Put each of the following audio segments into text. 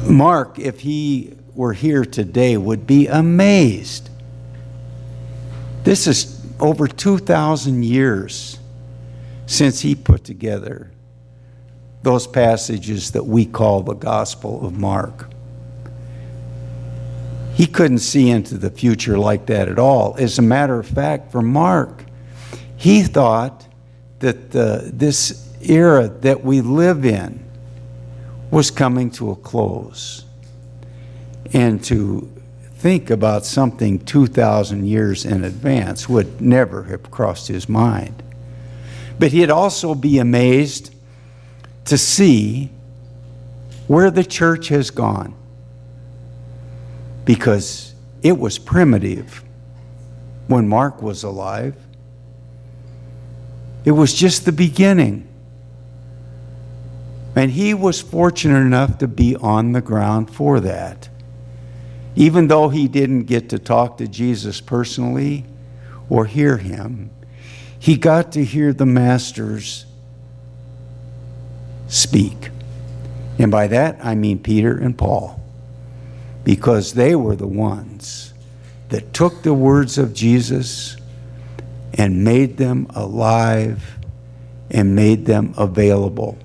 Mark, if he were here today, would be amazed. This is over 2,000 years since he put together those passages that we call the Gospel of Mark. He couldn't see into the future like that at all. As a matter of fact, for Mark, he thought that this era that we live in was coming to a close. And to think about something 2,000 years in advance would never have crossed his mind. But he'd also be amazed to see where the church has gone, because it was primitive when Mark was alive. It was just the beginning. And he was fortunate enough to be on the ground for that. Even though he didn't get to talk to Jesus personally or hear him, he got to hear the masters speak. And by that, I mean Peter and Paul, because they were the ones that took the words of Jesus and made them alive and made them available.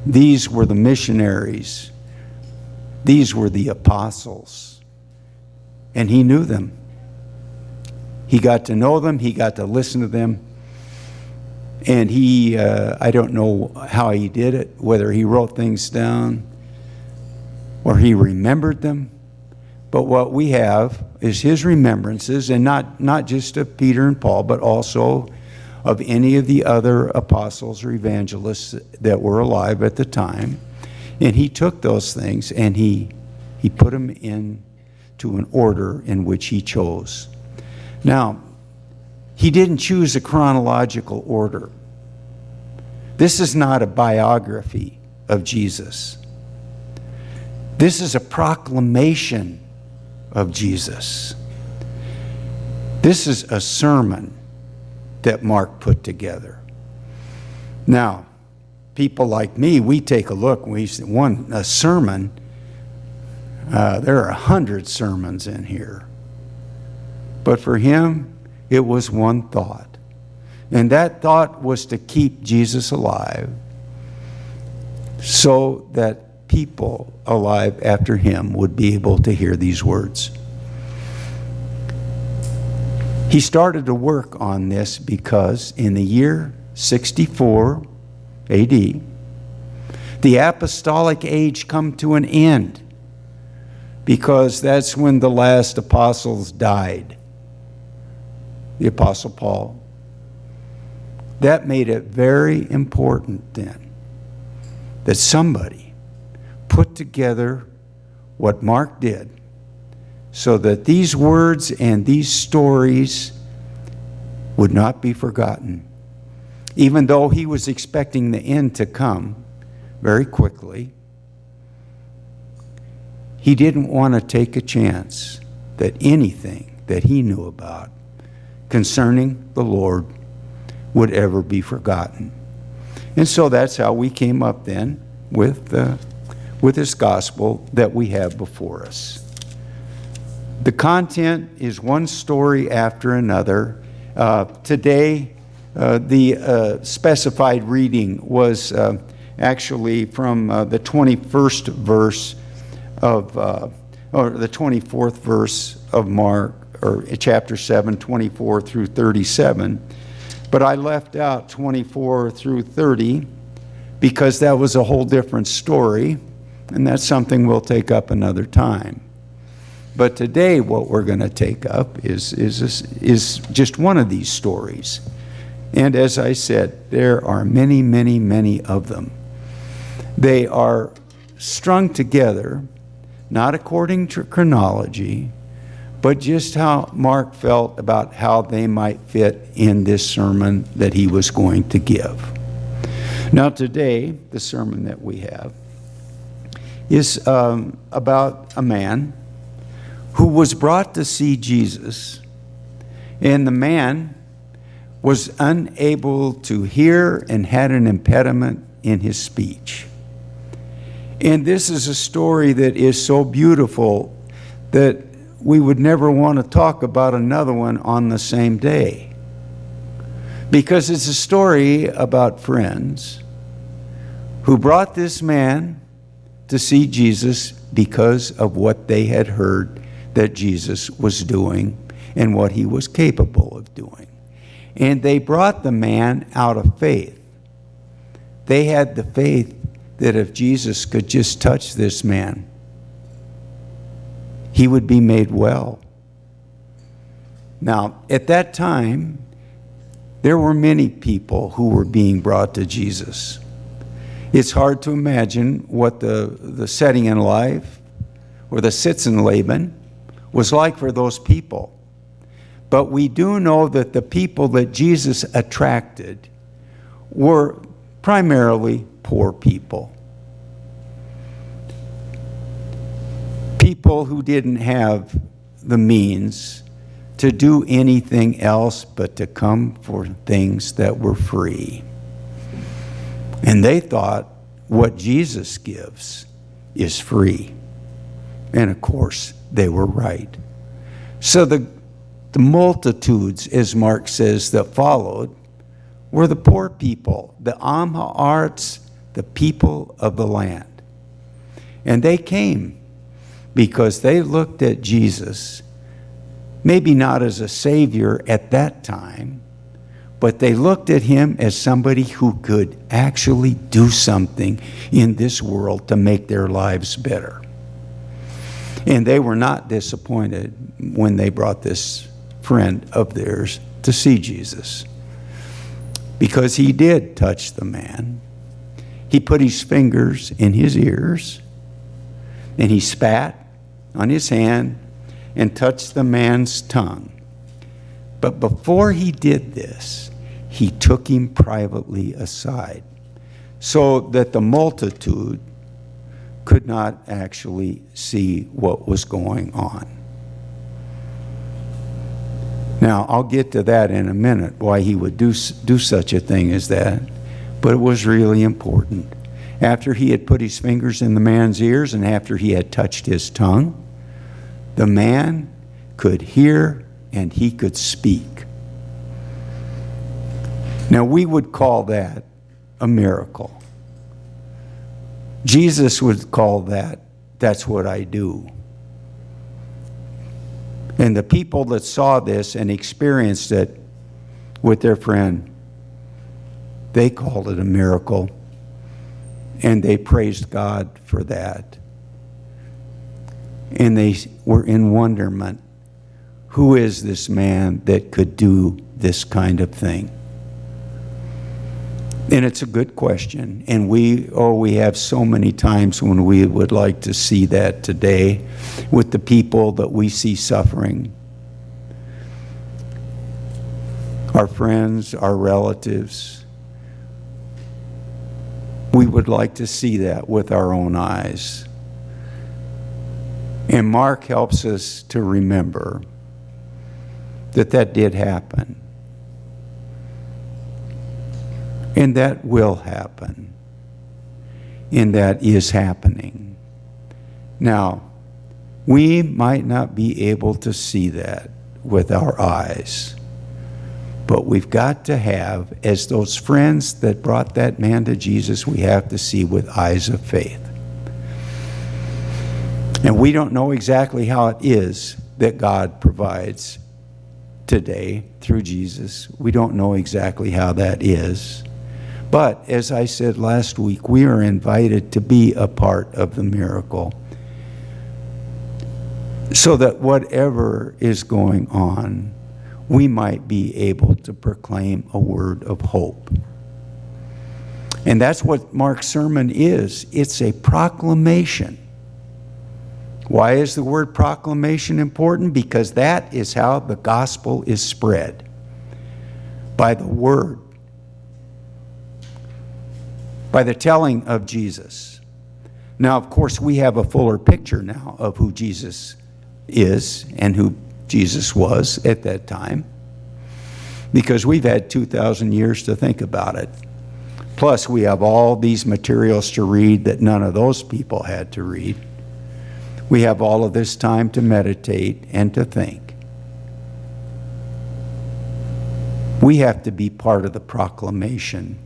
These were the missionaries. These were the apostles. And he knew them. He got to know them. He got to listen to them. And he, I don't know how he did it, whether he wrote things down or he remembered them. But what we have is his remembrances, and not just of Peter and Paul, but also of any of the other apostles or evangelists that were alive at the time. And he took those things and he put them into an order in which he chose. Now, he didn't choose a chronological order. This is not a biography of Jesus. This is a proclamation of Jesus. This is a sermon that Mark put together. Now, people like me, we take a look, we say, a sermon, there are 100 sermons in here. But for him, it was one thought. And that thought was to keep Jesus alive so that people alive after him would be able to hear these words. He started to work on this because in the year 64 AD, the apostolic age come to an end, because that's when the last apostles died. The Apostle Paul. That made it very important then that somebody put together what Mark did so that these words and these stories would not be forgotten. Even though he was expecting the end to come very quickly, he didn't want to take a chance that anything that he knew about concerning the Lord would ever be forgotten. And so that's how we came up then with this gospel that we have before us. The content is one story after another. Today, the specified reading was actually from the 21st verse of, or the 24th verse of Mark, or chapter 7, 24 through 37. But I left out 24 through 30 because that was a whole different story, and that's something we'll take up another time. But today what we're going to take up is just one of these stories. And as I said, there are many, many, many of them. They are strung together, not according to chronology, but just how Mark felt about how they might fit in this sermon that he was going to give. Now today, the sermon that we have is about a man who was brought to see Jesus, and the man was unable to hear and had an impediment in his speech. And this is a story that is so beautiful that we would never want to talk about another one on the same day. Because it's a story about friends who brought this man to see Jesus because of what they had heard that Jesus was doing and what he was capable of doing. And they brought the man out of faith. They had the faith that if Jesus could just touch this man, he would be made well. Now, at that time, there were many people who were being brought to Jesus. It's hard to imagine what the setting in life or the Sitzenleben was like for those people. But we do know that the people that Jesus attracted were primarily poor people. People who didn't have the means to do anything else but to come for things that were free. And they thought what Jesus gives is free. And of course, they were right. So the multitudes, as Mark says, that followed were the poor people, the Am Ha'aretz, the people of the land. And they came because they looked at Jesus, maybe not as a savior at that time, but they looked at him as somebody who could actually do something in this world to make their lives better. And they were not disappointed when they brought this friend of theirs to see Jesus, because he did touch the man. He put his fingers in his ears, and he spat on his hand and touched the man's tongue. But before he did this, he took him privately aside so that the multitude could not actually see what was going on. Now, I'll get to that in a minute, why he would do such a thing as that, but it was really important. After he had put his fingers in the man's ears and after he had touched his tongue, the man could hear and he could speak. Now, we would call that a miracle. Jesus would call that's what I do. And the people that saw this and experienced it with their friend, they called it a miracle. And they praised God for that. And they were in wonderment. Who is this man that could do this kind of thing? And it's a good question. And we have so many times when we would like to see that today with the people that we see suffering. Our friends, our relatives. We would like to see that with our own eyes. And Mark helps us to remember that did happen. And that will happen. And that is happening. Now, we might not be able to see that with our eyes. But we've got to have, as those friends that brought that man to Jesus, we have to see with eyes of faith. And we don't know exactly how it is that God provides today through Jesus. We don't know exactly how that is. But as I said last week, we are invited to be a part of the miracle so that whatever is going on, we might be able to proclaim a word of hope. And that's what Mark's sermon is. It's a proclamation. Why is the word proclamation important? Because that is how the gospel is spread. By the word. By the telling of Jesus. Now, of course, we have a fuller picture now of who Jesus is and who Jesus was at that time, because we've had 2,000 years to think about it. Plus, we have all these materials to read that none of those people had to read. We have all of this time to meditate and to think. We have to be part of the proclamation.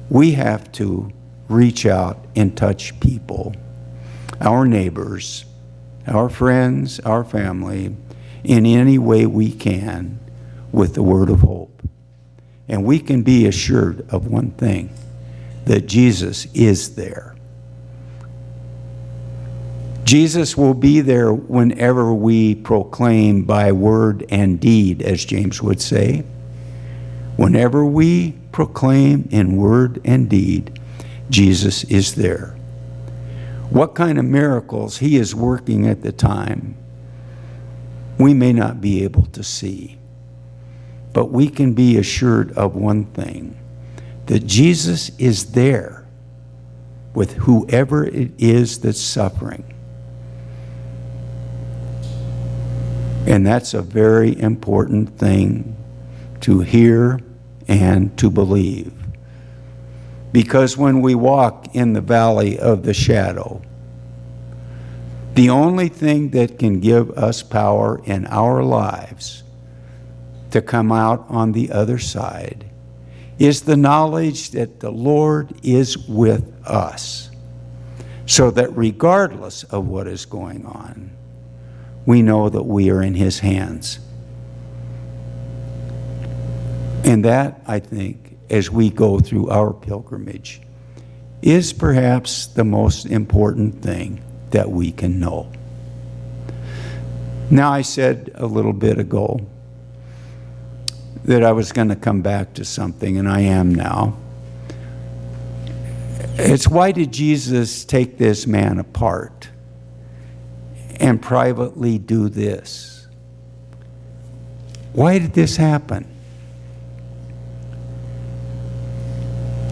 We have to reach out and touch people, our neighbors, our friends, our family, in any way we can with the word of hope. And we can be assured of one thing, that Jesus is there. Jesus will be there whenever we proclaim by word and deed, as James would say. Whenever we proclaim in word and deed, Jesus is there. What kind of miracles he is working at the time, we may not be able to see. But we can be assured of one thing, that Jesus is there with whoever it is that's suffering. And that's a very important thing to hear and to believe. Because when we walk in the valley of the shadow, the only thing that can give us power in our lives to come out on the other side is the knowledge that the Lord is with us. So that regardless of what is going on, we know that we are in his hands. And that, I think, as we go through our pilgrimage, is perhaps the most important thing that we can know. Now, I said a little bit ago that I was going to come back to something, and I am now. It's why did Jesus take this man apart and privately do this? Why did this happen?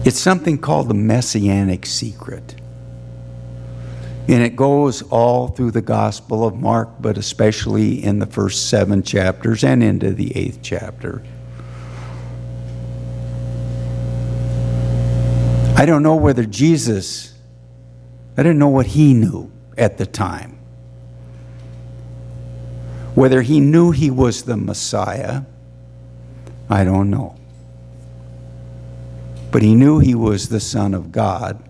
It's something called the Messianic secret. And it goes all through the Gospel of Mark, but especially in the first 7 chapters and into the 8th chapter. I don't know whether Jesus, I don't know what he knew at the time. Whether he knew he was the Messiah, I don't know. But he knew he was the Son of God.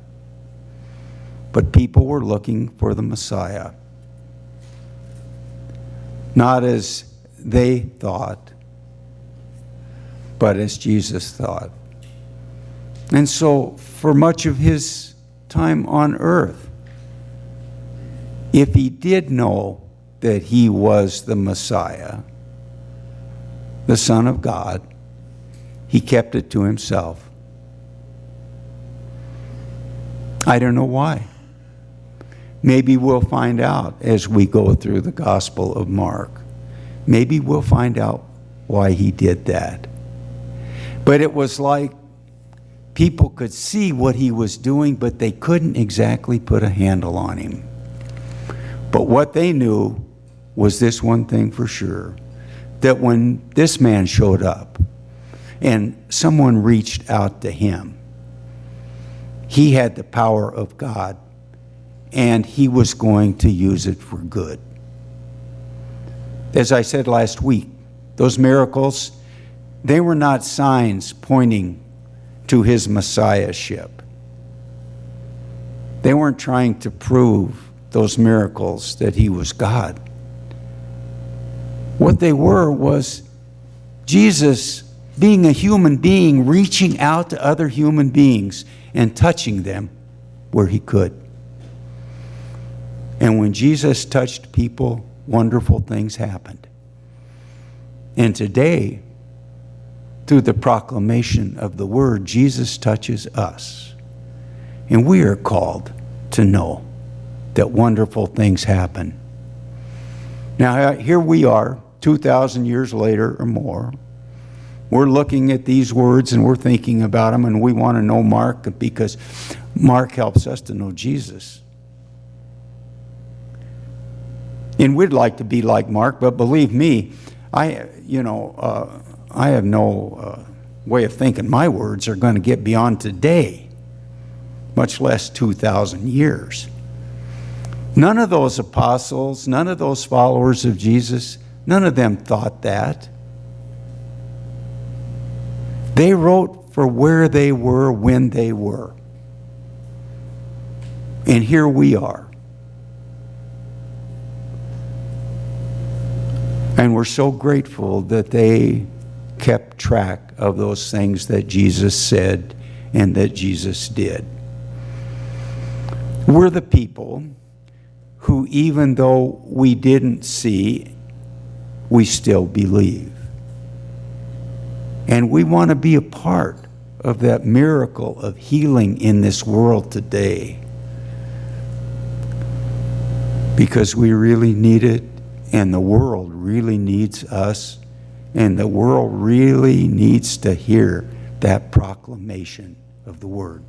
But people were looking for the Messiah. Not as they thought, but as Jesus thought. And so, for much of his time on earth, if he did know that he was the Messiah, the Son of God, he kept it to himself. I don't know why. Maybe we'll find out as we go through the Gospel of Mark. Maybe we'll find out why he did that. But it was like people could see what he was doing, but they couldn't exactly put a handle on him. But what they knew was this one thing for sure, that when this man showed up and someone reached out to him, he had the power of God, and he was going to use it for good. As I said last week, those miracles, they were not signs pointing to his messiahship. They weren't trying to prove those miracles that he was God. What they were was Jesus being a human being, reaching out to other human beings and touching them where he could. And when Jesus touched people, wonderful things happened. And today, through the proclamation of the word, Jesus touches us. And we are called to know that wonderful things happen. Now, here we are, 2,000 years later or more. We're looking at these words and we're thinking about them, and we want to know Mark because Mark helps us to know Jesus. And we'd like to be like Mark, but believe me, I have no way of thinking. My words are going to get beyond today, much less 2,000 years. None of those apostles, none of those followers of Jesus, none of them thought that. They wrote for where they were when they were. And here we are. And we're so grateful that they kept track of those things that Jesus said and that Jesus did. We're the people who, even though we didn't see, we still believe. And we want to be a part of that miracle of healing in this world today, because we really need it, and the world really needs us, and the world really needs to hear that proclamation of the Word.